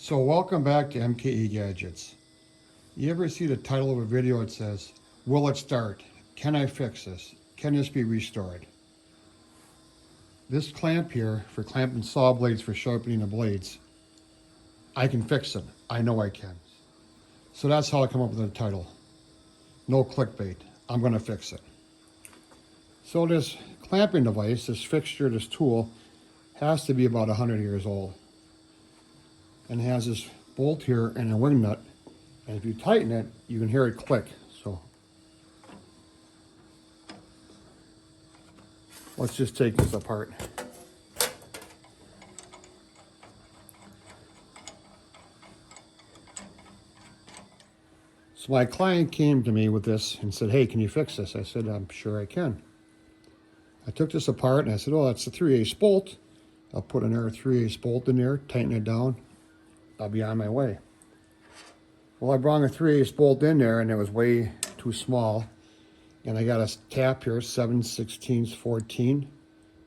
So welcome back to MKE Gadgets. You ever see the title of a video that says, will it start? Can I fix this? Can this be restored? This clamp here for clamping saw blades for sharpening the blades, I can fix it. I know I can. So that's how I come up with the title. No clickbait. I'm going to fix it. So this clamping device, this fixture, this tool, has to be about 100 years old. And has this bolt here and a wing nut. And if you tighten it, you can hear it click. So let's just take this apart. So my client came to me with this and said, hey, can you fix this? I said, I'm sure I can. I took this apart and I said, oh, that's a 3/8 bolt. I'll put another 3/8 bolt in there, tighten it down. I'll be on my way. Well, I brought a 3/8 bolt in there and it was way too small. And I got a tap here, 7/16 14.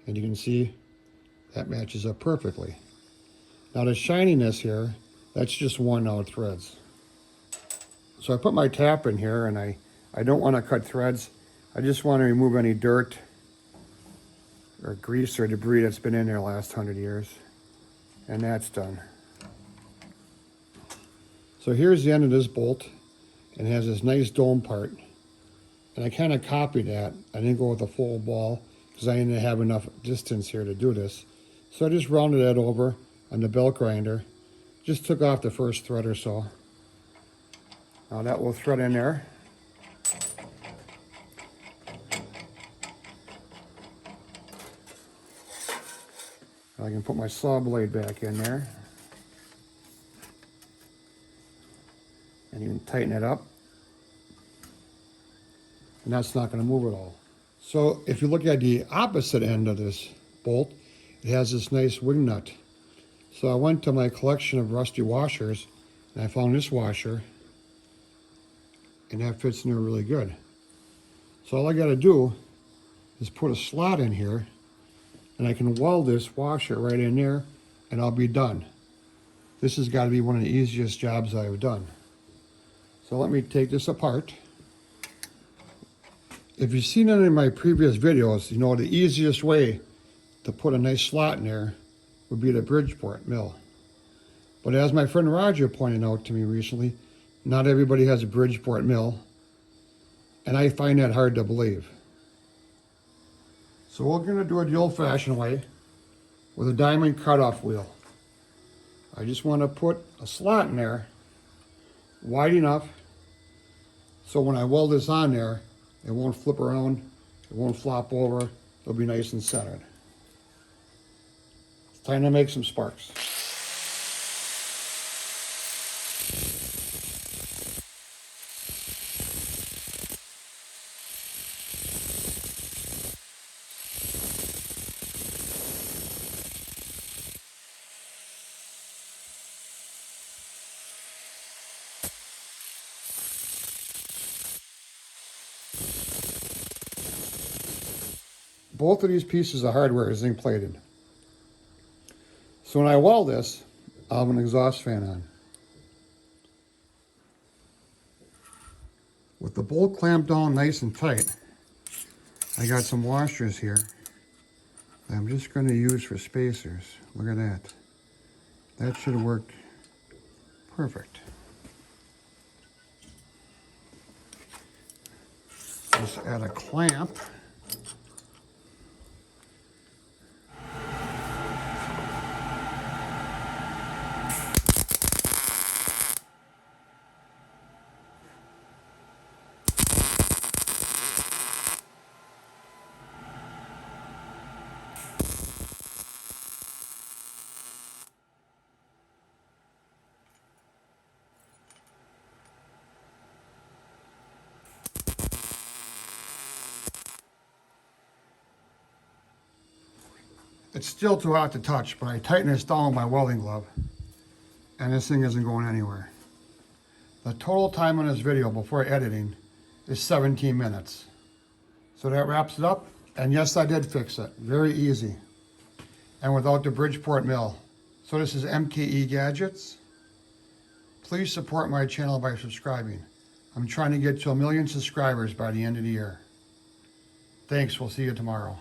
And you can see that matches up perfectly. Now the shininess here, that's just worn out threads. So I put my tap in here and I don't want to cut threads. I just want to remove any dirt or grease or debris that's been in there the last 100 years. And that's done. So here's the end of this bolt, and it has this nice dome part. And I kind of copied that. I didn't go with a full ball because I didn't have enough distance here to do this. So I just rounded that over on the belt grinder. Just took off the first thread or so. Now that will thread in there. I can put my saw blade back in there. And you can tighten it up. And that's not going to move at all. So if you look at the opposite end of this bolt, it has this nice wing nut. So I went to my collection of rusty washers and I found this washer. And that fits in there really good. So all I got to do is put a slot in here and I can weld this washer right in there and I'll be done. This has got to be one of the easiest jobs I've done. So let me take this apart. If you've seen any of my previous videos, you know the easiest way to put a nice slot in there would be the Bridgeport mill. But as my friend Roger pointed out to me recently, not everybody has a Bridgeport mill, and I find that hard to believe. So we're gonna do it the old-fashioned way with a diamond cutoff wheel. I just want to put a slot in there wide enough so when I weld this on there, it won't flip around, it won't flop over, it'll be nice and centered. It's time to make some sparks. Both of these pieces of hardware is zinc plated. So when I weld this, I'll have an exhaust fan on. With the bolt clamped down nice and tight, I got some washers here that I'm just going to use for spacers. Look at that. That should work perfect. Just add a clamp. It's still too hot to touch, but I tighten this down with my welding glove, and this thing isn't going anywhere. The total time on this video before editing is 17 minutes. So that wraps it up, and yes, I did fix it. Very easy, and without the Bridgeport mill. So this is MKE Gadgets. Please support my channel by subscribing. I'm trying to get to 1 million subscribers by the end of the year. Thanks, we'll see you tomorrow.